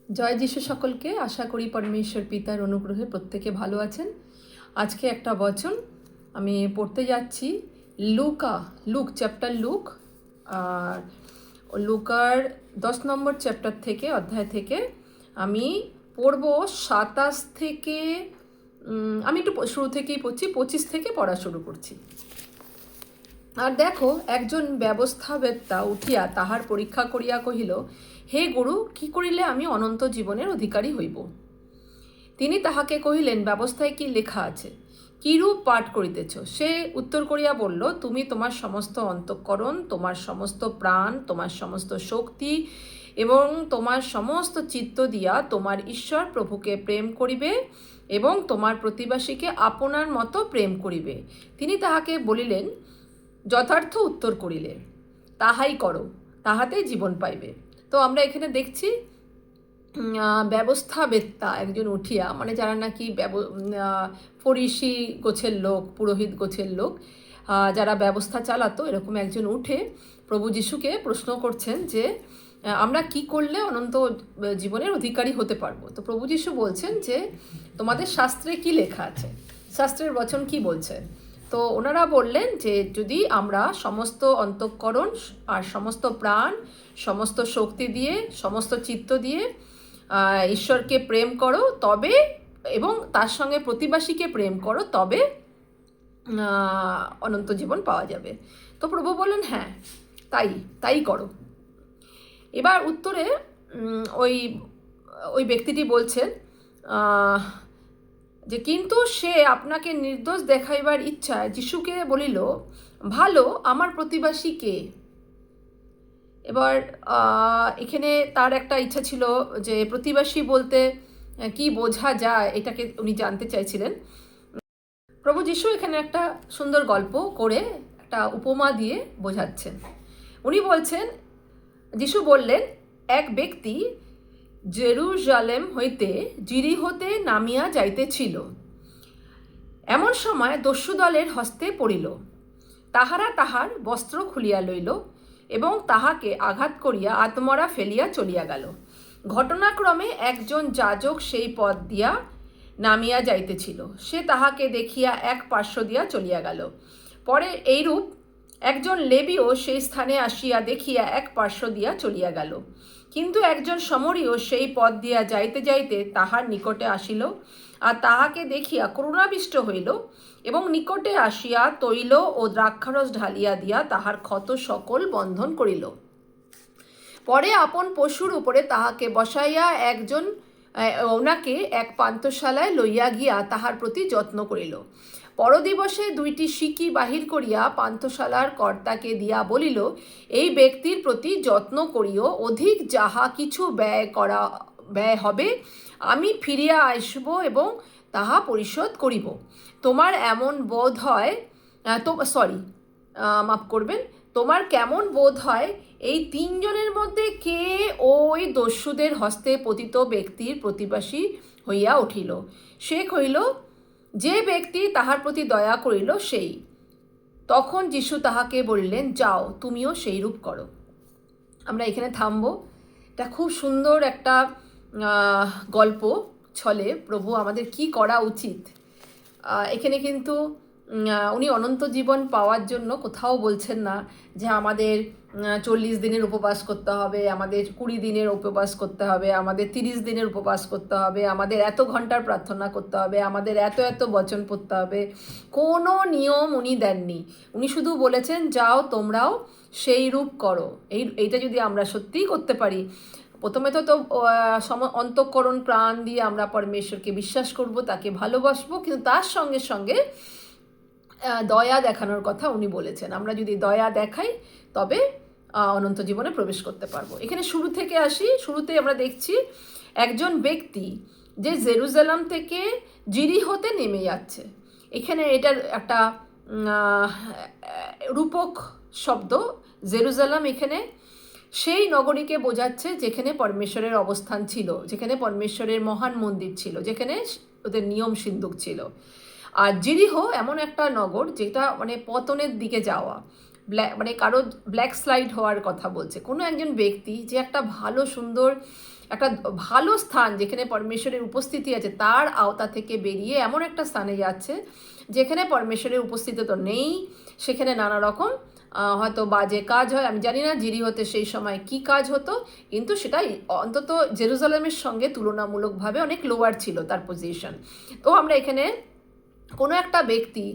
জয় যিশু সকলকে। আশা করি পরমেশ্বর পিতার অনুগ্রহে প্রত্যেকে ভালো আছেন। আজকে একটা বচন আমি পড়তে যাচ্ছি। লুক চ্যাপ্টার লুক, আর লুকার 10 নম্বর চ্যাপ্টার থেকে, অধ্যায় থেকে আমি পড়ব 27 থেকে। আমি একটু শুরু থেকেই পড়ছি, 25 থেকে পড়া শুরু করছি। আর দেখো, একজন ব্যবস্থাবেত্তা উঠিয়া তাহার পরীক্ষা করিয়া কহিল, হে গুরু, কি করিলে আমি অনন্ত জীবনের অধিকারী হইব? তিনি তাহাকে কহিলেন, ব্যবস্থায় কি লেখা আছে? কিরূপ পাঠ করিতেছ? সে উত্তর করিয়া বলল, তুমি তোমার সমস্ত অন্তঃকরণ, তোমার সমস্ত প্রাণ, তোমার সমস্ত শক্তি এবং তোমার সমস্ত চিত্ত দিয়া তোমার ঈশ্বর প্রভুকে প্রেম করিবে এবং তোমার প্রতিবাসীকে আপনার মতো প্রেম করিবে। তিনি তাহাকে বলিলেন, যথার্থ উত্তর করিলে, তাহাই করো, তাহাতেই জীবন পাইবে। তো আমরা এখানে দেখছি ব্যবস্থাবেত্তা একজন উঠিয়া, মানে যারা নাকি ফরিসি গোছের লোক, পুরোহিত গোছের লোক, যারা ব্যবস্থা চালাতো, এরকম একজন উঠে প্রভু যিশুকে প্রশ্ন করছেন যে আমরা কি করলে অনন্ত জীবনের অধিকারী হতে পারবো। তো প্রভু যিশু বলছেন যে তোমাদের শাস্ত্রে কি লেখা আছে, শাস্ত্রের বচন কি বলছে। তো ওনারা বললেন যে যদি আমরা সমস্ত অন্তঃকরণ আর সমস্ত প্রাণ, সমস্ত শক্তি দিয়ে, সমস্ত চিত্ত দিয়ে ঈশ্বরকে প্রেম করো তবে, এবং তার সঙ্গে প্রতিবাসীকে প্রেম করো, তবে অনন্ত জীবন পাওয়া যাবে। তো প্রভু বললেন, হ্যাঁ, তাই তাই করো। এবার উত্তরে ওই ওই ব্যক্তিটি বলছেন যে কিন্তু সে আপনাকে নির্দোষ দেখাইবার ইচ্ছায় যিশুকে বলিল, ভালো, আমার প্রতিবাসী কে? এবার এখানে তার একটা ইচ্ছা ছিল যে প্রতিবাসী বলতে কি বোঝা যায়, এটাকে উনি জানতে চাইছিলেন। প্রভু যিশু এখানে একটা সুন্দর গল্প করে, একটা উপমা দিয়ে বোঝাচ্ছেন। উনি বলছেন, যিশু বললেন, এক ব্যক্তি জেরুজালেম হইতে জিরিহোতে নামিয়া যাইতেছিল। এমন সময় দস্যু দলের হস্তে পড়িল। তাহারা তাহার বস্ত্র খুলিয়া লইল এবং তাহাকে আঘাত করিয়া আত্মরা ফেলিয়া চলিয়া গেল। ঘটনাক্রমে একজন যাজক সেই পথ দিয়া নামিয়া যাইতেছিল। সে তাহাকে দেখিয়া এক পার্শ্ব দিয়া চলিয়া গেল। পরে এইরূপ একজন লেবীও সেই স্থানে আসিয়া দেখিয়া এক পার্শ্ব দিয়া চলিয়া গেল। কিন্তু একজন সমরীয় সেই পথ দিয়া যাইতে যাইতে তাহার নিকটে আসিল, আর তাহাকে দেখিয়া করুণাবিষ্ট হইল এবং নিকটে আসিয়া তৈল ও দ্রাক্ষারস ঢালিয়া দিয়া তাহার ক্ষত সকল বন্ধন করিল। পরে আপন পশুর উপরে তাহাকে বসাইয়া ওনাকে এক পান্থশালায় লইয়া গিয়া তাহার প্রতি যত্ন করিল। পরদিবসে 2টি সিকি বাহির করিয়া পান্থশালার কর্তাকে দিয়া বলিল, এই ব্যক্তির প্রতি যত্ন করিও, অধিক যাহা কিছু ব্যয় হবে আমি ফিরিয়া আসব এবং তাহা পরিশোধ করিব। তোমার এমন বোধ হয় মাফ করবেন, তোমার কেমন বোধ হয় এই 3 জনের মধ্যে কে ওই দস্যুদের হস্তে পতিত ব্যক্তির প্রতিবাসী হইয়া উঠিল? সে কহিল, যে ব্যক্তি তাহার প্রতি দয়া করিল সেই। তখন যিশু তাহাকে বললেন, যাও, তুমিও সেই রূপ করো। আমরা এখানে থামবো। এটা খুব সুন্দর একটা গল্প ছলে প্রভু আমাদের কি করা উচিত। এখানে কিন্তু উনি অনন্ত জীবন পাওয়ার জন্য কোথাও বলছেন না যে আমাদের 40 দিনের উপবাস করতে হবে, আমাদের 20 দিনের উপবাস করতে হবে, আমাদের 30 দিনের উপবাস করতে হবে, আমাদের এত ঘন্টার প্রার্থনা করতে হবে, আমাদের এত এত বচন পড়তে হবে। কোনো নিয়ম উনি দেননি। উনি শুধু বলেছেন, যাও, তোমরাও সেই রূপ করো। এইটা যদি আমরা সত্যিই করতে পারি, প্রথমে তো অন্তঃকরণ প্রাণ দিয়ে আমরা পরমেশ্বরকে বিশ্বাস করব, তাকে ভালোবাসবো, কিন্তু তার সঙ্গে সঙ্গে দয়া দেখানোর কথা উনি বলেছেন। আমরা যদি দয়া দেখাই তবে অনন্ত জীবনে প্রবেশ করতে পারবো। এখানে শুরু থেকে আসি। শুরুতে আমরা দেখছি একজন ব্যক্তি যে জেরুজালেম থেকে জিরিহোতে নেমে যাচ্ছে। এখানে এটার একটা রূপক শব্দ জেরুজালেম, এখানে সেই নগরীকে বোঝাচ্ছে যেখানে পরমেশ্বরের অবস্থান ছিল, যেখানে পরমেশ্বরের মহান মন্দির ছিল, যেখানে ওদের নিয়ম সিন্ধুক ছিল। আর জিরিহো এমন একটা নগর যেটা মানে পতনের দিকে যাওয়া, মানে কারো ব্ল্যাক স্লাইড হওয়ার কথা বলছে। কোনো একজন ব্যক্তি যে একটা ভালো সুন্দর একটা ভালো স্থান যেখানে পরমেশ্বরের উপস্থিতি আছে তার আওতা থেকে বেরিয়ে এমন একটা স্থানে যাচ্ছে যেখানে পরমেশ্বরের উপস্থিতি তো নেই, সেখানে নানা রকম হয়তো বাজে কাজ হয়। আমি জানি না জিরিহোতে সেই সময় কি কাজ হতো, কিন্তু সেটাই অন্তত জেরুজালেমের সঙ্গে তুলনামূলকভাবে অনেক লোয়ার ছিল তার পজিশন। তো আমরা এখানে কোনো একটা ব্যক্তি,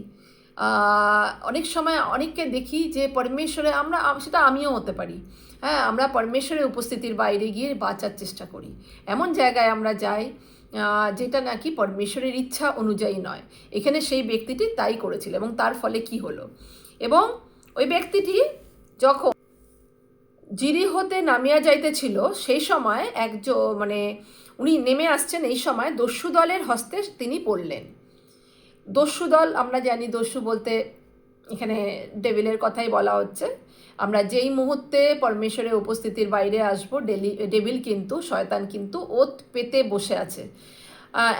অনেক সময় অনেককে দেখি যে পরমেশ্বরে আমরা সেটা আমিও হতে পারি, হ্যাঁ, আমরা পরমেশ্বরের উপস্থিতির বাইরে গিয়ে বাঁচার চেষ্টা করি, এমন জায়গায় আমরা যাই যেটা নাকি পরমেশ্বরের ইচ্ছা অনুযায়ী নয়। এখানে সেই ব্যক্তিটি তাই করেছিল এবং তার ফলে কি হলো, এবং ওই ব্যক্তিটি যখন জিরিহোতে নামিয়া যাইতেছিল সেই সময় মানে উনি নেমে আসছেন, এই সময় দস্যু দলের হস্তে তিনি পড়লেন। দস্যু দল আমরা জানি, দস্যু বলতে এখানে ডেভিলের কথাই বলা হচ্ছে। আমরা যেই মুহূর্তে পরমেশ্বরের উপস্থিতির বাইরে আসবো, ডেভিল কিন্তু, শয়তান কিন্তু ওত পেতে বসে আছে।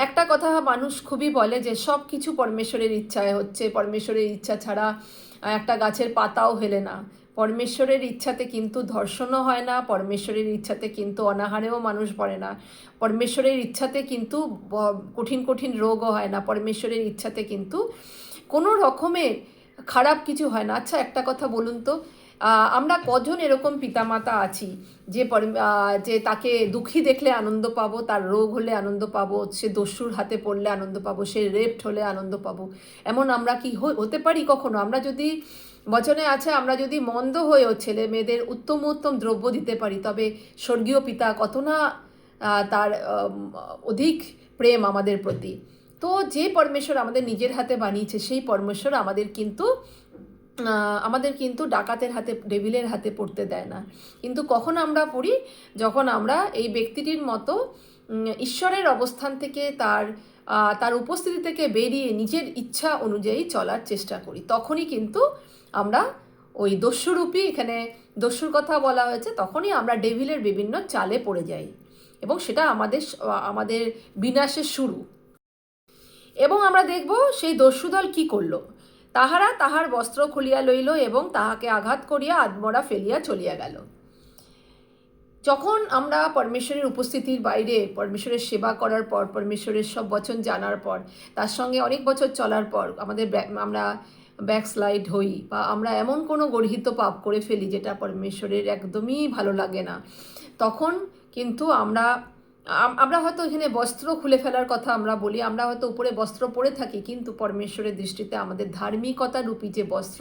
একটা কথা মানুষ খুবই বলে যে সব কিছু পরমেশ্বরের ইচ্ছায় হচ্ছে, পরমেশ্বরের ইচ্ছা ছাড়া একটা গাছের পাতাও হেলে না। পরমেশ্বরের ইচ্ছাতে কিন্তু ধর্ষণও হয় না, পরমেশ্বরের ইচ্ছাতে কিন্তু অনাহারেও মানুষ পড়ে না, পরমেশ্বরের ইচ্ছাতে কিন্তু কঠিন কঠিন রোগও হয় না, পরমেশ্বরের ইচ্ছাতে কিন্তু কোনো রকমের খারাপ কিছু হয় না। আচ্ছা, একটা কথা বলুন তো, আমরা কজন এরকম পিতামাতা আছি যে তাকে দুঃখী দেখলে আনন্দ পাবো, তার রোগ হলে আনন্দ পাবো, সে দস্যুর হাতে পড়লে আনন্দ পাবো, সে রেপড হলে আনন্দ পাবো? এমন আমরা কি হতে পারি কখনো? আমরা যদি বচনে আছে, আমরা যদি মন্দ হয়েও ছেলে মেয়েদের উত্তম উত্তম দ্রব্য দিতে পারি, তবে স্বর্গীয় পিতা কত না তার অধিক প্রেম আমাদের প্রতি। তো যে পরমেশ্বর আমাদের নিজের হাতে বানিয়েছে, সেই পরমেশ্বর আমাদের কিন্তু ডাকাতের হাতে, ডেভিলের হাতে পড়তে দেয় না। কিন্তু কখন আমরা পড়ি? যখন আমরা এই ব্যক্তিটির মতো ঈশ্বরের অবস্থান থেকে, তার উপস্থিতি থেকে বেরিয়ে নিজের ইচ্ছা অনুযায়ী চলার চেষ্টা করি, তখনই কিন্তু আমরা ওই দস্যুরূপী, এখানে দস্যুর কথা বলা হয়েছে, তখনই আমরা ডেভিলের বিভিন্ন চালে পড়ে যাই এবং সেটা আমাদের বিনাশের শুরু। এবং আমরা দেখব সেই দস্যুদল কি করলো। তাহারা তাহার বস্ত্র খুলিয়া লইল এবং তাহাকে আঘাত করিয়া আধমরা ফেলিয়া চলিয়া গেল। যখন আমরা পরমেশ্বরের উপস্থিতির বাইরে, পরমেশ্বরের সেবা করার পর, পরমেশ্বরের সব বচন জানার পর, তার সঙ্গে অনেক বছর চলার পর আমরা ব্যাকস্লাইড হই, বা আমরা এমন কোনো গর্হিত পাপ করে ফেলি যেটা পরমেশ্বরের একদমই ভালো লাগে না, তখন কিন্তু আমরা হয়তো এখানে বস্ত্র খুলে ফেলার কথা আমরা বলি, আমরা হয়তো উপরে বস্ত্র পরে থাকি, কিন্তু পরমেশ্বরের দৃষ্টিতে আমাদের ধার্মিকতা রূপী যে বস্ত্র,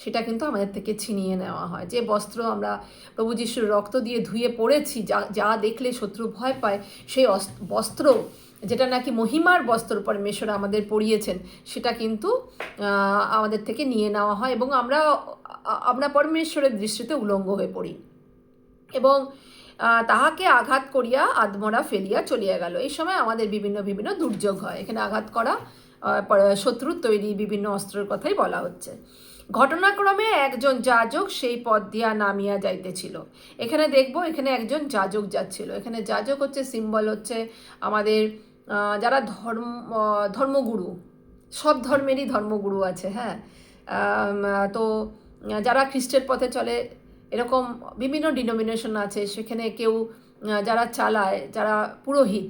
সেটা কিন্তু আমাদের থেকে ছিনিয়ে নেওয়া হয়। যে বস্ত্র আমরা প্রভু যিশুর রক্ত দিয়ে ধুয়ে পড়েছি, যা দেখলে শত্রু ভয় পায়, সেই বস্ত্র, যেটা নাকি মহিমার বস্ত্র পরমেশ্বর আমাদের পরিয়েছেন, সেটা কিন্তু আমাদের থেকে নিয়ে নেওয়া হয় এবং আমরা পরমেশ্বরের দৃষ্টিতে উলঙ্গ হয়ে পড়ি এবং তাহাকে আঘাত করিয়া আধমরা ফেলিয়া চলিয়া গেল। এই সময় আমাদের বিভিন্ন বিভিন্ন দুর্যোগ হয়। এখানে আঘাত করা, শত্রুর তৈরি বিভিন্ন অস্ত্রের কথাই বলা হচ্ছে। ঘটনাক্রমে একজন যাজক সেই পথ দিয়া নামিয়া যাইতেছিল। এখানে দেখব, এখানে একজন যাজক যাচ্ছিল। এখানে যাজক হচ্ছে সিম্বল, হচ্ছে আমাদের যারা ধর্মগুরু, সব ধর্মেরই ধর্মগুরু আছে, হ্যাঁ। তো যারা খ্রিস্টের পথে চলে, এরকম বিভিন্ন ডিনোমিনেশন আছে, সেখানে কেউ যারা চালায়, যারা পুরোহিত,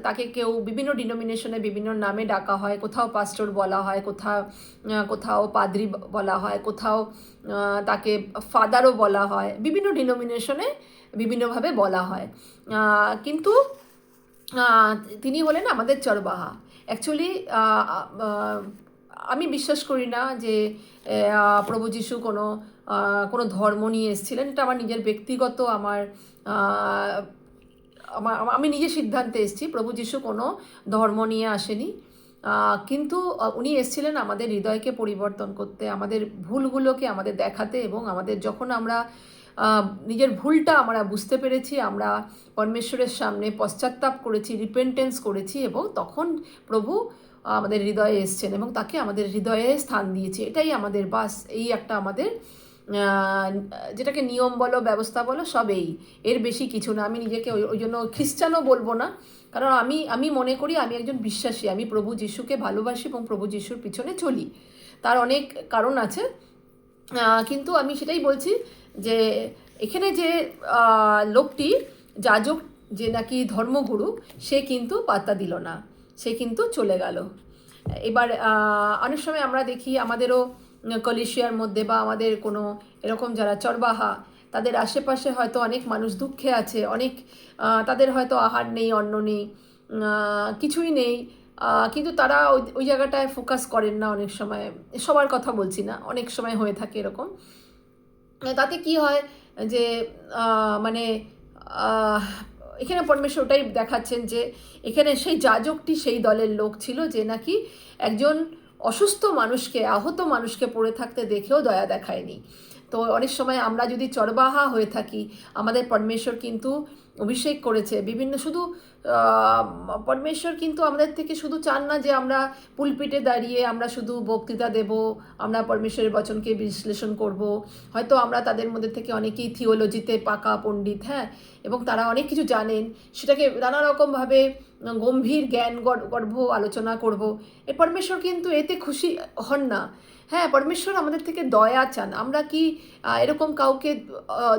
তাকে কেউ বিভিন্ন ডিনোমিনেশনে বিভিন্ন নামে ডাকা হয়। কোথাও পাস্টর বলা হয়, কোথাও পাদ্রি বলা হয়, কোথাও তাকে ফাদারও বলা হয়, বিভিন্ন ডিনোমিনেশনে বিভিন্নভাবে বলা হয়। কিন্তু তিনি হলেন আমাদের চরবাহা। অ্যাকচুয়ালি আমি বিশ্বাস করি না যে প্রভু যিশু কোনো ধর্ম নিয়ে এসেছিলেন। এটা আমার নিজের ব্যক্তিগত, আমি নিজে সিদ্ধান্তে এসেছি। প্রভু যিশু কোনো ধর্ম নিয়ে আসেনি, কিন্তু উনি এসেছিলেন আমাদের হৃদয়কে পরিবর্তন করতে, আমাদের ভুলগুলোকে আমাদের দেখাতে, এবং আমাদের যখন আমরা নিজের ভুলটা আমরা বুঝতে পেরেছি, আমরা পরমেশ্বরের সামনে পশ্চাত্তাপ করেছি, রিপেন্টেন্স করেছি, এবং তখন প্রভু আমাদের হৃদয়ে এসছেন এবং তাকে আমাদের হৃদয়ে স্থান দিয়েছে। এটাই আমাদের বাস, এই একটা আমাদের যেটাকে নিয়ম বলো, ব্যবস্থা বলো, সবেই, এর বেশি কিছু না। আমি নিজেকে ওই জন্য খ্রিস্টানও বলবো না, কারণ আমি মনে করি আমি একজন বিশ্বাসী, আমি প্রভু যিশুকে ভালোবাসি এবং প্রভু যিশুর পিছনে চলি। তার অনেক কারণ আছে, কিন্তু আমি সেটাই বলছি যে এখানে যে লোকটি, যে নাকি ধর্মগুরু, সে কিন্তু পাত্তা দিল না, সে কিন্তু চলে গেল। এবার অনেক সময় আমরা দেখি আমাদেরও কলিশিয়ার মধ্যে বা আমাদের কোনো এরকম যারা চরবাহা, তাদের আশেপাশে হয়তো অনেক মানুষ দুঃখে আছে, অনেক তাদের হয়তো আহার নেই, অন্ন নেই, কিছুই নেই, কিন্তু তারা ওই জায়গাটায় ফোকাস করেন না অনেক সময়। সবার কথা বলছি না, অনেক সময় হয়ে থাকে এরকম। তাতে কি হয় যে মানে এখানে পরমেশ্বর ওটাই দেখাচ্ছেন যে এখানে সেই যাজকটি সেই দলের লোক ছিল যে নাকি একজন অসুস্থ মানুষকে, আহত মানুষকে পড়ে থাকতে দেখেও দয়া দেখায়নি। তো অনেক সময় আমরা যদি চরবাহা হয়ে থাকি, আমাদের পরমেশ্বর কিন্তু অভিষেক করেছে বিভিন্ন, শুধু পরমেশ্বর কিন্তু আমাদের থেকে শুধু চান না যে আমরা পুলপিটে দাঁড়িয়ে আমরা শুধু বক্তৃতা দেব, আমরা পরমেশ্বরের বচনকে বিশ্লেষণ করব। হয়তো আমরা তাদের মধ্যে থেকে অনেকেই থিওলজিতে পাকা পণ্ডিত, হ্যাঁ, এবং তারা অনেক কিছু জানেন, সেটাকে নানা রকমভাবে গম্ভীর জ্ঞান গর্ভ আলোচনা করব। এ পরমেশ্বর কিন্তু এতে খুশি হন না। হ্যাঁ, পরমেশ্বর আমাদের থেকে দয়া চান। আমরা কি এরকম কাউকে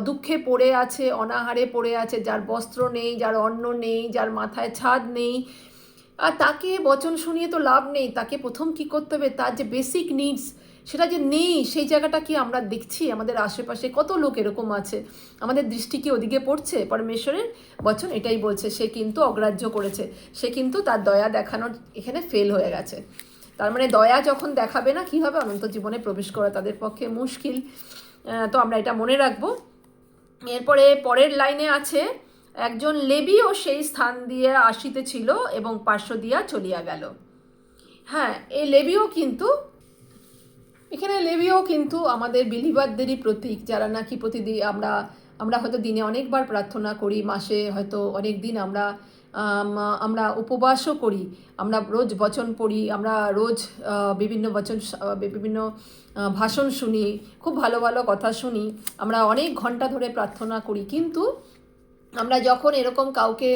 দুঃখে পড়ে আছে, অনাহারে পড়ে আছে, যার বস্ত্র নেই, যার অন্ন নেই, যার মাথায় ছাদ নেই, আর তাকে বচন শুনিয়ে তো লাভ নেই। তাকে প্রথম কি করতে হবে, তার যে বেসিক নিডস সেটা যে নেই, সেই জায়গাটা কি আমরা দেখছি? আমাদের আশেপাশে কত লোক এরকম আছে, আমাদের দৃষ্টি কি ওদিকে পড়ছে? পরমেশ্বরের বচন এটাই বলছে, সে কিন্তু অগ্রাহ্য করেছে, সে কিন্তু তার দয়া দেখানোর এখানে ফেল হয়ে গেছে। তার মানে দয়া যখন দেখাবে না, কী হবে? অনন্ত জীবনে প্রবেশ করা তাদের পক্ষে মুশকিল। তো আমরা এটা মনে রাখবো। এরপরে পরের লাইনে আছে, একজন লেবীও সেই স্থান দিয়ে আসিতেছিল এবং পার্শ্ব দিয়া চলিয়া গেল। হ্যাঁ, এই লেবীও কিন্তু, এখানে লেবীও কিন্তু আমাদের বিলিবারদেরই প্রতীক, যারা নাকি প্রতিদিন আমরা হয়তো দিনে অনেকবার প্রার্থনা করি, মাসে হয়তো অনেক দিন আমরা উপবাসও করি, আমরা রোজ বচন পড়ি, আমরা রোজ বিভিন্ন বিভিন্ন ভাষণ শুনি, খুব ভালো ভালো কথা শুনি, আমরা অনেক ঘন্টা ধরে প্রার্থনা করি, কিন্তু আমরা যখন এরকম কাউকে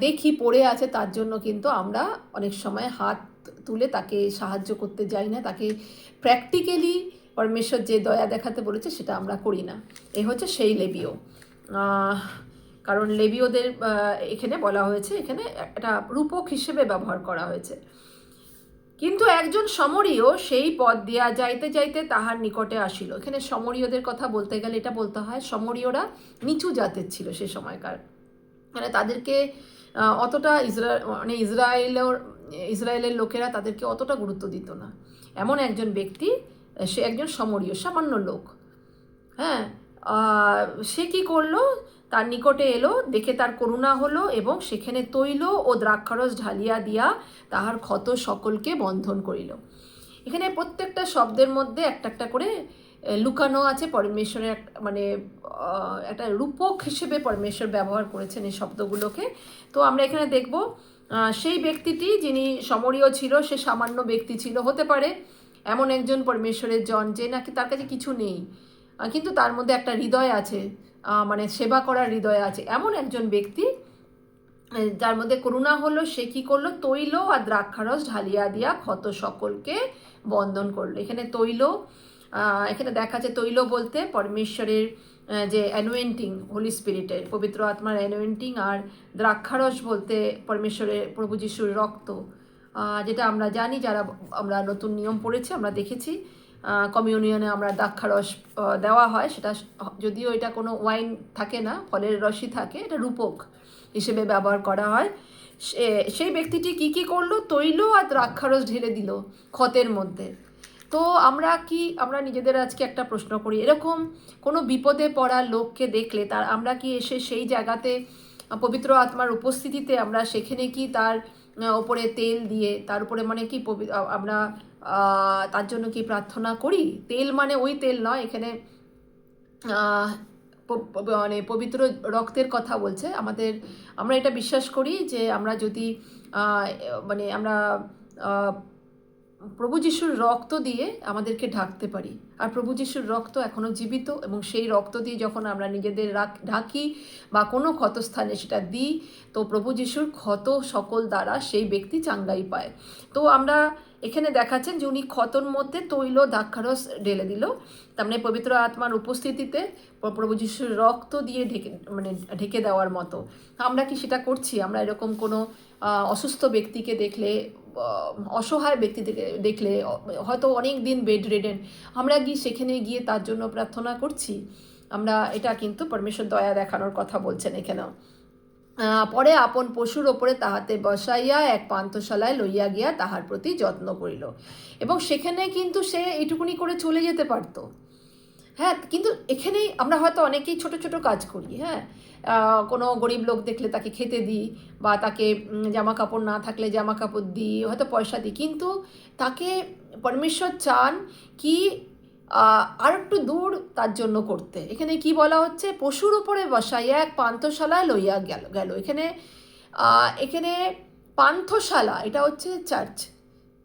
দেখি পড়ে আছে, তার জন্য কিন্তু আমরা অনেক সময় হাত তুলে তাকে সাহায্য করতে যাই না, তাকে প্র্যাকটিক্যালি পরমেশ্বর যে দয়া দেখাতে বলেছে সেটা আমরা করি না। এই হচ্ছে সেই লেবীয়। কারণ লেবীয়দের এখানে বলা হয়েছে, এখানে একটা রূপক হিসেবে ব্যবহার করা হয়েছে। কিন্তু একজন সমরীয় সেই পথ দিয়া যাইতে যাইতে তাহার নিকটে আসিল। এখানে সমরীয়দের কথা বলতে গেলে এটা বলতে হয়, সমরীয়রা নিচু জাতের ছিল সে সময়কার, মানে তাদেরকে অতটা ইসরায়েলের লোকেরা তাদেরকে অতটা গুরুত্ব দিত না। এমন একজন ব্যক্তি, সে একজন সমরীয়, সামান্য লোক। হ্যাঁ, সে কি করলো? তার নিকটে এলো, দেখে তার করুণা হলো এবং সেখানে তৈল ও দ্রাক্ষারস ঢালিয়া দিয়া তাহার ক্ষত সকলকে বন্ধন করিল। এখানে প্রত্যেকটা শব্দের মধ্যে একটা একটা করে লুকানো আছে পরমেশ্বরের, মানে একটা রূপক হিসেবে পরমেশ্বর ব্যবহার করেছেন এই শব্দগুলোকে। তো আমরা এখানে দেখব সেই ব্যক্তিটি যিনি সমরীয় ছিল, সে সামান্য ব্যক্তি ছিল, হতে পারে এমন একজন পরমেশ্বরের জন যে নাকি তার কাছে কিছু নেই, কিন্তু তার মধ্যে একটা হৃদয় আছে, মানে সেবা করার হৃদয় আছে, এমন একজন ব্যক্তি যার মধ্যে করুণা হলো। সে কি করলো? তৈল আর দ্রাক্ষারস ঢালিয়া দিয়া ক্ষত সকলকে বন্ধন করলো। এখানে তৈল, এখানে দেখা যাচ্ছে তৈল বলতে পরমেশ্বরের যে অ্যানোয়েন্টিং, হোলি স্পিরিটের পবিত্র আত্মার অ্যানোয়েন্টিং, আর দ্রাক্ষারস বলতে পরমেশ্বরের প্রভু যিশুর রক্ত, যেটা আমরা জানি, যারা আমরা নতুন নিয়ম পড়েছি আমরা দেখেছি কমিউনিয়নে আমরা দ্রাক্ষারস দেওয়া হয়, সেটা যদিও এটা কোনো ওয়াইন থাকে না, ফলের রসই থাকে, এটা রূপক হিসেবে ব্যবহার করা হয়। সেই ব্যক্তিটি কি করলো? তৈল আর দ্রাক্ষারস ঢেলে দিল ক্ষতের মধ্যে। তো আমরা নিজেদের আজকে একটা প্রশ্ন করি, এরকম কোনো বিপদে পড়া লোককে দেখলে আমরা কি এসে সেই জায়গাতে পবিত্র আত্মার উপস্থিতিতে আমরা সেখানে কি তার ওপরে তেল দিয়ে, তার উপরে মানে কি আমরা তার জন্য কি প্রার্থনা করি? তেল মানে ওই তেল নয়, এখানে মানে পবিত্র রক্তের কথা বলছে। আমরা এটা বিশ্বাস করি যে আমরা যদি মানে আমরা প্রভু যিশুর রক্ত দিয়ে আমাদেরকে ঢাকতে পারি। আর প্রভু যিশুর রক্ত এখনও জীবিত, এবং সেই রক্ত দিয়ে যখন আমরা নিজেদের ঢাকি বা কোনো ক্ষতস্থানে সেটা দিই, তো প্রভু যিশুর ক্ষত সকল দ্বারা সেই ব্যক্তি চাঙ্গাই পায়। তো আমরা এখানে দেখাচ্ছেন যে উনি ক্ষতর মধ্যে তৈল দ্রাক্ষারস ঢেলে দিল, তার মানে পবিত্র আত্মার উপস্থিতিতে প্রভু যিশুর রক্ত দিয়ে ঢেকে দেওয়ার মতো। আমরা কি সেটা করছি? আমরা এরকম কোনো অসুস্থ ব্যক্তিকে দেখলে, অসহায় ব্যক্তি দেখলে, হয়তো অনেক দিন বেড রেডেন, আমরা সেখানে গিয়ে তার জন্য প্রার্থনা করছি? আমরা, এটা কিন্তু পরমেশ্বর দয়া দেখানোর কথা বলছেন এখানেও। পরে আপন পশুর ওপরে তাহাতে বসাইয়া এক পান্থশালায় লইয়া গিয়া তাহার প্রতি যত্ন করিল। এবং সেখানে কিন্তু সে এইটুকুনি করে চলে যেতে পারতো। হ্যাঁ, কিন্তু এখানেই আমরা হয়তো অনেকেই ছোট ছোট কাজ করি। হ্যাঁ, কোনো গরিব লোক দেখলে তাকে খেতে দিই, বা তাকে জামা কাপড় না থাকলে জামা কাপড় দিই, হয়তো পয়সা দিই, কিন্তু তাকে পরমেশ্বর চান কি আর একটু দূর তার জন্য করতে। এখানে কি বলা হচ্ছে? পশুর উপরে বসাইয়া এক পান্থশালায় লইয়া গেল। এখানে পান্থশালা, এটা হচ্ছে চার্চ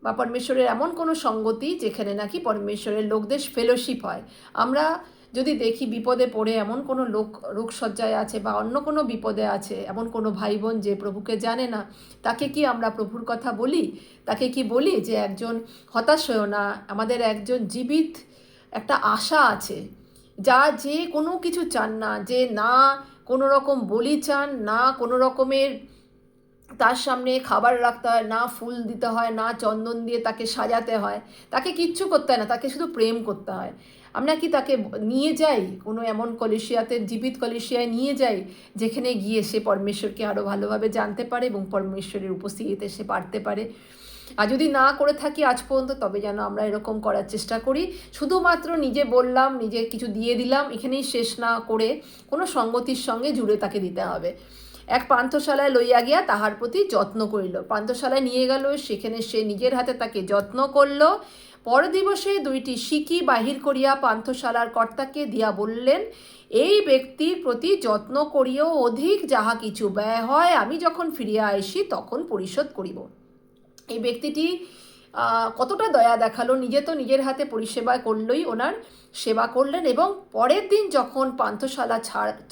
বা পরমেশ্বরের এমন কোনো সঙ্গতি যেখানে নাকি পরমেশ্বরের লোকদের ফেলোশিপ হয়। আমরা যদি দেখি বিপদে পড়ে এমন কোনো লোক রোগশয্যায় আছে বা অন্য কোনো বিপদে আছে, এমন কোনো ভাই বোন যে প্রভুকে জানে না, তাকে কি আমরা প্রভুর কথা বলি? তাকে কি বলি যে একজন হতাশ হয়েও না, আমাদের একজন জীবিত একটা আশা আছে, যে কোনো কিছু চান না, যে না কোনো রকম বলি চান, না কোনো রকমের তার সামনে খাবার রাখতে হয়, না ফুল দিতে হয়, না চন্দন দিয়ে তাকে সাজাতে হয়, তাকে কিচ্ছু করতে হয় না, তাকে শুধু প্রেম করতে হয়। আমরা কি তাকে নিয়ে যাই কোনো এমন কলিশিয়াতে, জীবিত কলিশিয়ায় নিয়ে যাই যেখানে গিয়ে সে পরমেশ্বরকে আরও ভালোভাবে জানতে পারে এবং পরমেশ্বরের উপস্থিতিতে সে বাড়তে পারে? আর যদি না করে থাকি আজ পর্যন্ত, তবে যেন আমরা এরকম করার চেষ্টা করি। শুধুমাত্র নিজে বললাম, নিজে কিছু দিয়ে দিলাম, এখানেই শেষ না করে কোনো সঙ্গতির সঙ্গে জুড়ে তাকে দিতে হবে। এক পান্থশালায় লইয়া গিয়া তাহার প্রতি যত্ন করিল। পান্থশালায় নিয়ে গেল, সেখানে সে নিজের হাতে তাকে যত্ন করল। পর দিবসে 2টি সিকি বাহির করিয়া পান্থশালার কর্তাকে দিয়া বললেন, এই ব্যক্তির প্রতি যত্ন করিও, অধিক যাহা কিছু ব্যয় হয় আমি যখন ফিরিয়া আসি তখন পরিশোধ করিব। এই ব্যক্তিটি কতটা দয়া দেখালো, নিজে তো নিজের হাতে পরিষেবা করলই, ওনার সেবা করলেন, এবং পরের দিন যখন পান্থশালা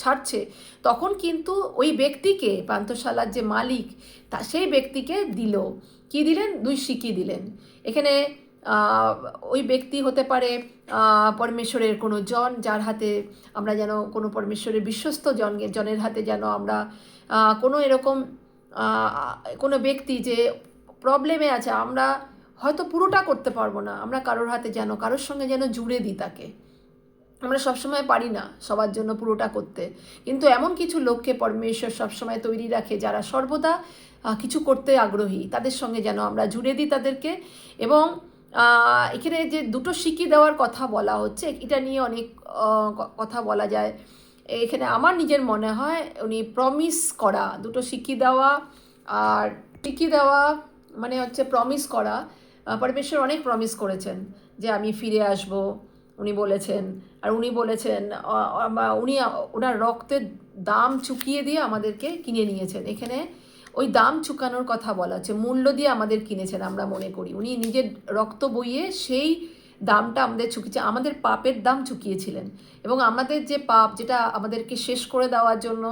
ছাড়ছে তখন কিন্তু ওই ব্যক্তিকে, পান্থশালার যে মালিক, সেই ব্যক্তিকে দিল, কি দিলেন? 2 সিকি দিলেন। এখানে ওই ব্যক্তি হতে পারে পরমেশ্বরের কোনো জন, যার হাতে আমরা যেন, কোনো পরমেশ্বরের বিশ্বস্ত জনের হাতে যেন আমরা কোনো এরকম কোনো ব্যক্তি যে প্রবলেমে আছে, আমরা হয়তো পুরোটা করতে পারবো না, আমরা কারোর হাতে যেন, কারোর সঙ্গে যেন জুড়ে দিই তাকে। আমরা সবসময় পারি না সবার জন্য পুরোটা করতে, কিন্তু এমন কিছু লোককে পরমেশ্বর সবসময় তৈরি রাখে যারা সর্বদা কিছু করতে আগ্রহী, তাদের সঙ্গে যেন আমরা জুড়ে দিই তাদেরকে। এবং এখানে যে 2টো সিকি দেওয়ার কথা বলা হচ্ছে, এটা নিয়ে অনেক কথা বলা যায়। এখানে আমার নিজের মনে হয় উনি প্রমিস করা, 2টো সিকি দেওয়া, আর সিকি দেওয়া মানে হচ্ছে প্রমিস করা। পরমেশ্বর অনেক প্রমিস করেছেন যে আমি ফিরে আসব, উনি বলেছেন। আর উনি বলেছেন উনি ওনার রক্তের দাম চুকিয়ে দিয়ে আমাদেরকে কিনে নিয়েছেন। এখানে ওই দাম চুকানোর কথা বলা হচ্ছে, মূল্য দিয়ে আমাদের কিনেছেন। আমরা মনে করি উনি নিজের রক্ত বইয়ে সেই দামটা আমাদের চুকিয়েছে, আমাদের পাপের দাম চুকিয়েছিলেন। এবং আমাদের যে পাপ, যেটা আমাদেরকে শেষ করে দেওয়ার জন্য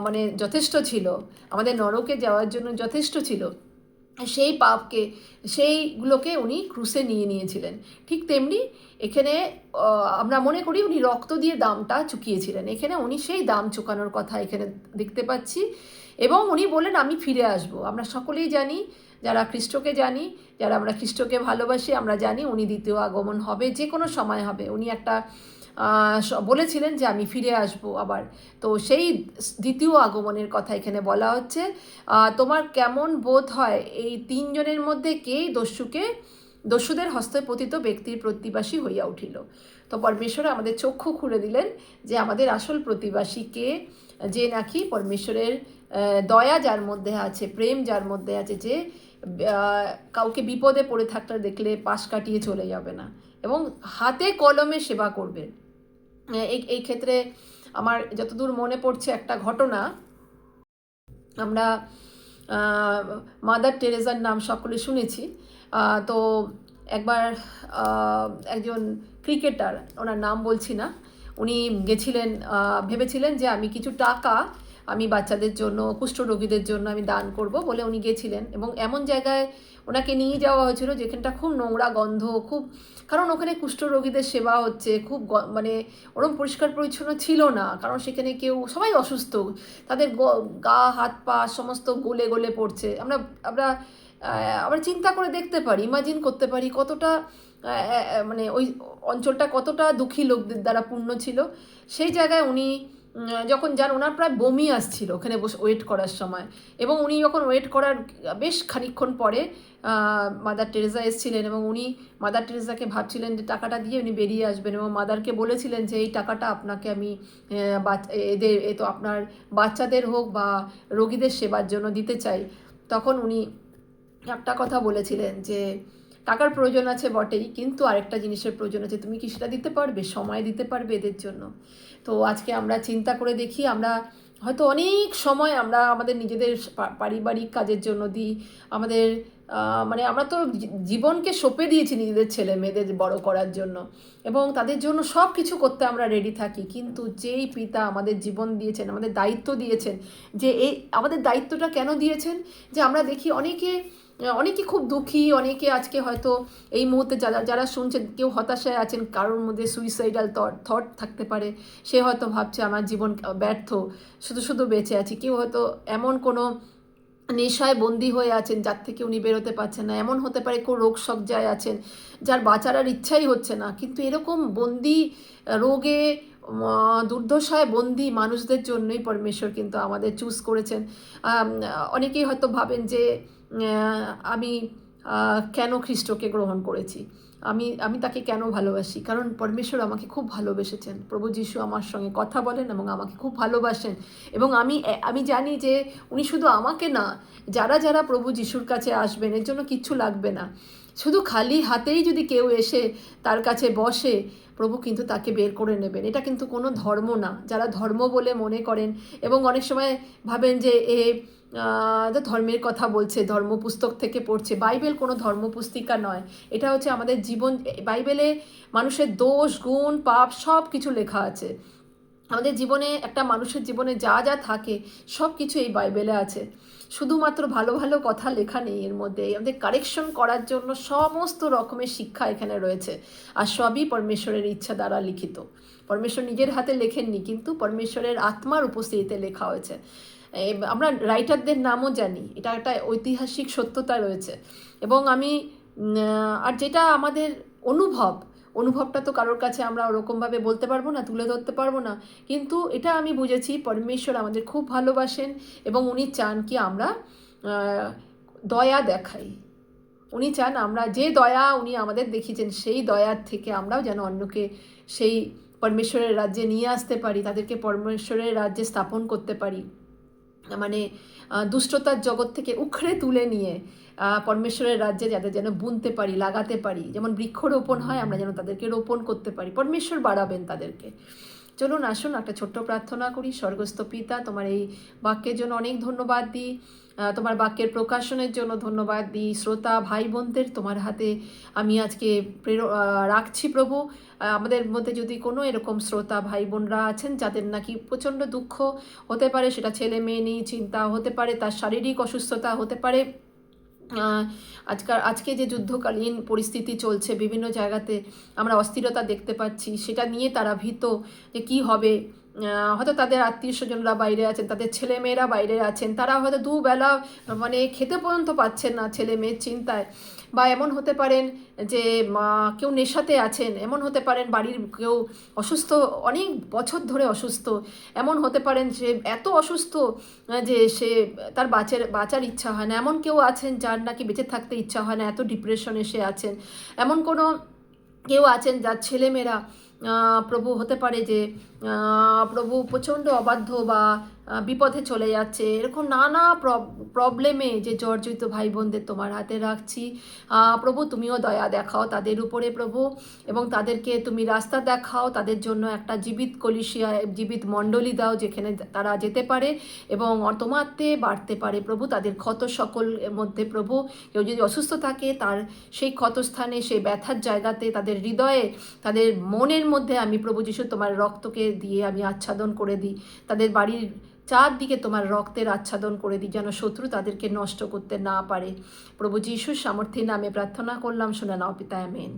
মানে যথেষ্ট ছিল, আমাদের নরকে যাওয়ার জন্য যথেষ্ট ছিল, সেই পাপকে, সেইগুলোকে উনি ক্রুশে নিয়ে নিয়েছিলেন। ঠিক তেমনি এখানে আমরা মনে করি উনি রক্ত দিয়ে দামটা চুকিয়েছিলেন। এখানে উনি সেই দাম চুকানোর কথা এখানে দেখতে পাচ্ছি। এবং উনি বলেন আমি ফিরে আসব। আমরা সকলেই জানি, যারা খ্রিস্টকে জানি, যারা আমরা খ্রিস্টকে ভালোবাসি, আমরা জানি উনি দ্বিতীয় আগমন হবে, যে কোনো সময় হবে। উনি একটা বলেছিলেন যে আমি ফিরে আসব আবার। তো সেই দ্বিতীয় আগমনের কথা এখানে বলা হচ্ছে। তোমার কেমন বোধ হয় এই 3 জনের মধ্যে কে দস্যুদের হস্তে পতিত ব্যক্তির প্রতিবাসী হইয়া উঠিল? তো পরমেশ্বর আমাদের চক্ষু খুলে দিলেন যে আমাদের আসল প্রতিবাসী কে, যে নাকি পরমেশ্বরের দয়া যার মধ্যে আছে, প্রেম যার মধ্যে আছে, যে কাউকে বিপদে পড়ে থাকতে দেখলে পাশ কাটিয়ে চলে যাবে না এবং হাতে কলমে সেবা করবে। এই ক্ষেত্রে আমার যতদূর মনে পড়ছে একটা ঘটনা, আমরা মাদার টেরেজার নাম সকলে শুনেছি। তো একবার একজন ক্রিকেটার, ওনার নাম বলছি না, উনি গেছিলেন, ভেবেছিলেন যে আমি কিছু টাকা আমি বাচ্চাদের জন্য, কুষ্ঠরোগীদের জন্য আমি দান করব বলে উনি গেছিলেন, এবং এমন জায়গায় ওনাকে নিয়ে যাওয়া হয়েছিল যেখানটা খুব নোংরা গন্ধ, খুব, কারণ ওখানে কুষ্ঠরোগীদের সেবা হচ্ছে, খুব মানে ওরকম পরিষ্কার পরিচ্ছন্ন ছিল না, কারণ সেখানে কেউ, সবাই অসুস্থ, তাদের গা হাত পা সমস্ত গলে গলে পড়ছে। আমরা আমরা আমরা চিন্তা করে দেখতে পারি, ইমাজিন করতে পারি কতটা মানে ওই অঞ্চলটা কতটা দুঃখী লোকদের দ্বারা পূর্ণ ছিল। সেই জায়গায় উনি যখন যান, ওনার প্রায় বমি আসছিল ওখানে বসে ওয়েট করার সময়, এবং উনি যখন ওয়েট করার বেশ খানিকক্ষণ পরে মাদার টেরেজা এসেছিলেন, এবং উনি মাদার টেরেজাকে ভাবছিলেন যে টাকাটা দিয়ে উনি বেরিয়ে আসবেন, এবং মাদারকে বলেছিলেন যে এই টাকাটা আপনাকে আমি এদের তো আপনার বাচ্চাদের হোক বা রোগীদের সেবার জন্য দিতে চাই। তখন উনি একটা কথা বলেছিলেন যে টাকার প্রয়োজন আছে বটেই, কিন্তু আরেকটা জিনিসের প্রয়োজন আছে, তুমি কি সেটা দিতে পারবে, সময় দিতে পারবে এদের জন্য। তো আজকে আমরা চিন্তা করে দেখি, আমরা হয়তো অনেক সময় আমরা আমাদের নিজেদের পারিবারিক কাজের জন্য দিই, আমাদের মানে আমরা তো জীবনকে সঁপে দিয়েছি নিজেদের ছেলে মেয়েদের বড় করার জন্য, এবং তাদের জন্য সব কিছু করতে আমরা রেডি থাকি, কিন্তু যেই পিতা আমাদের জীবন দিয়েছেন, আমাদের দায়িত্ব দিয়েছেন, যে এই আমাদের দায়িত্বটা কেন দিয়েছেন, যে আমরা দেখি অনেকে খুব দুঃখী, অনেকে আজকে হয়তো এই মুহূর্তে যারা যারা শুনছেন, কেউ হতাশায় আছেন, কারোর মধ্যে সুইসাইডাল থট থাকতে পারে, সে হয়তো ভাবছে আমার জীবন ব্যর্থ, শুধু শুধু বেঁচে আছি। কেউ হয়তো এমন কোনো নেশায় বন্দী হয়ে আছেন যার থেকে উনি বেরোতে পারছেন না, এমন হতে পারে কেউ রোগ সজ্জায় আছেন যার বাঁচার আর ইচ্ছাই হচ্ছে না, কিন্তু এরকম বন্দি রোগে দুর্দশায় বন্দি মানুষদের জন্যই পরমেশ্বর কিন্তু আমাদের চুজ করেছেন। অনেকেই হয়তো ভাবেন যে আমি কেন খ্রিস্টকে গ্রহণ করেছি, আমি তাকে কেন ভালোবাসি, কারণ পরমেশ্বর আমাকে খুব ভালোবেসেছেন, প্রভু যিশু আমার সঙ্গে কথা বলেন এবং আমাকে খুব ভালোবাসেন, এবং আমি জানি যে উনি শুধু আমাকে না, যারা যারা প্রভু যিশুর কাছে আসবেন এর জন্য কিচ্ছু লাগবে না, শুধু খালি হাতেই যদি কেউ এসে তার কাছে বসে, প্রভু কিন্তু তাকে বের করে নেবেন। এটা কিন্তু কোনো ধর্ম না, যারা ধর্ম বলে মনে করেন এবং অনেক সময় ভাবেন যে ধর্মের কথা বলছে, ধর্ম পুস্তক থেকে পড়ছে। বাইবেল কোনো ধর্ম পুস্তিকা নয়, এটা হচ্ছে আমাদের জীবন। বাইবেলে মানুষের দোষ গুণ পাপ সব কিছু লেখা আছে। আমাদের জীবনে, একটা মানুষের জীবনে যা যা থাকে সব কিছু এই বাইবেলে আছে। শুধুমাত্র ভালো ভালো কথা লেখা নেই এর মধ্যে, আমাদের কারেকশন করার জন্য সমস্ত রকমের শিক্ষা এখানে রয়েছে, আর সবই পরমেশ্বরের ইচ্ছা দ্বারা লিখিত। পরমেশ্বর নিজের হাতে লেখেননি, কিন্তু পরমেশ্বরের আত্মার উপস্থিতিতে লেখা হয়েছে। আমরা রাইটারদের নামও জানি, এটা একটা ঐতিহাসিক সত্যতা রয়েছে। এবং আর যেটা আমাদের অনুভবটা তো কারোর কাছে আমরা ওরকমভাবে বলতে পারবো না, তুলে ধরতে পারবো না, কিন্তু এটা আমি বুঝেছি পরমেশ্বর আমাদের খুব ভালোবাসেন, এবং উনি চান কি আমরা দয়া দেখাই। উনি চান আমরা যে দয়া উনি আমাদের দেখিয়েছেন, সেই দয়ার থেকে আমরাও যেন অন্যকে সেই পরমেশ্বরের রাজ্যে নিয়ে আসতে পারি, তাদেরকে পরমেশ্বরের রাজ্যে স্থাপন করতে পারি, মানে দুষ্টতার জগৎ থেকে উখড়ে তুলে নিয়ে পরমেশ্বরের রাজ্যে যাদের যেন বুনতে পারি, লাগাতে পারি। যেমন বৃক্ষরোপণ হয়, আমরা যেন তাদেরকে রোপণ করতে পারি, পরমেশ্বর বাড়াবেন তাদেরকে। চলুন আসুন একটা ছোট্ট প্রার্থনা করি। স্বর্গস্থ পিতা, তোমার এই বাক্যের জন্য অনেক ধন্যবাদ দিই, তোমার বাক্যের প্রকাশনের জন্য ধন্যবাদ দিই। শ্রোতা ভাই বোনদের তোমার হাতে আমি আজকে রাখছি প্রভু। আমাদের মধ্যে যদি কোনো এরকম শ্রোতা ভাই বোনরা আছেন যাদের নাকি প্রচণ্ড দুঃখ হতে পারে, সেটা ছেলে মেয়ে নিয়ে চিন্তা হতে পারে, তার শারীরিক অসুস্থতা হতে পারে, আজকে যে যুদ্ধকালীন পরিস্থিতি চলছে বিভিন্ন জায়গাতে আমরা অস্থিরতা দেখতে পাচ্ছি, সেটা নিয়ে তারা ভীত যে কী হবে। হয়তো তাদের আত্মীয় স্বজনরা বাইরে আছেন, তাদের ছেলেমেয়েরা বাইরে আছেন, তারা হয়তো দুবেলা মানে খেতে পর্যন্ত পাচ্ছেন না ছেলে মেয়ের চিন্তায়। বা এমন হতে পারেন যে কেউ নেশাতে আছেন, এমন হতে পারেন বাড়ির কেউ অসুস্থ, অনেক বছর ধরে অসুস্থ, এমন হতে পারেন যে এত অসুস্থ যে সে তার বাঁচার ইচ্ছা হয় না, এমন কেউ আছেন যার নাকি বেঁচে থাকতে ইচ্ছা হয় না, এত ডিপ্রেশনে সে আছেন। এমন কোনো কেউ আছেন যার ছেলেমেয়েরা প্রভু হতে পারে যে প্রভু প্রচণ্ড অবাধ্য বা বিপথে চলে যাচ্ছে, এরকম নানা প্রবলেমে যে জর্জরিত ভাই বোনদের তোমার হাতে রাখছি। প্রভু তুমিও দয়া দেখাও তাদের উপরে প্রভু, এবং তাদেরকে তুমি রাস্তা দেখাও, তাদের জন্য একটা জীবিত কলিসিয়া, জীবিত মণ্ডলী দাও যেখানে তারা যেতে পারে এবং তোমাতে বাড়তে পারে প্রভু। তাদের ক্ষত সকল মধ্যে প্রভু, কেউ যদি অসুস্থ থাকে তার সেই ক্ষতস্থানে, সেই ব্যথার জায়গাতে, তাদের হৃদয়ে, তাদের মনের মধ্যে আমি প্রভু যিশু তোমার রক্তকে দিয়ে আমি আচ্ছাদন করে দিই, তাদের বাড়ির চারদিকে তোমার রক্তের আচ্ছাদন করে দিই, যেন শত্রু তাদেরকে নষ্ট করতে না পারে। প্রভু যিশুর সামর্থ্যের নামে প্রার্থনা করলাম, শুনে নাও পিতা, আমেন।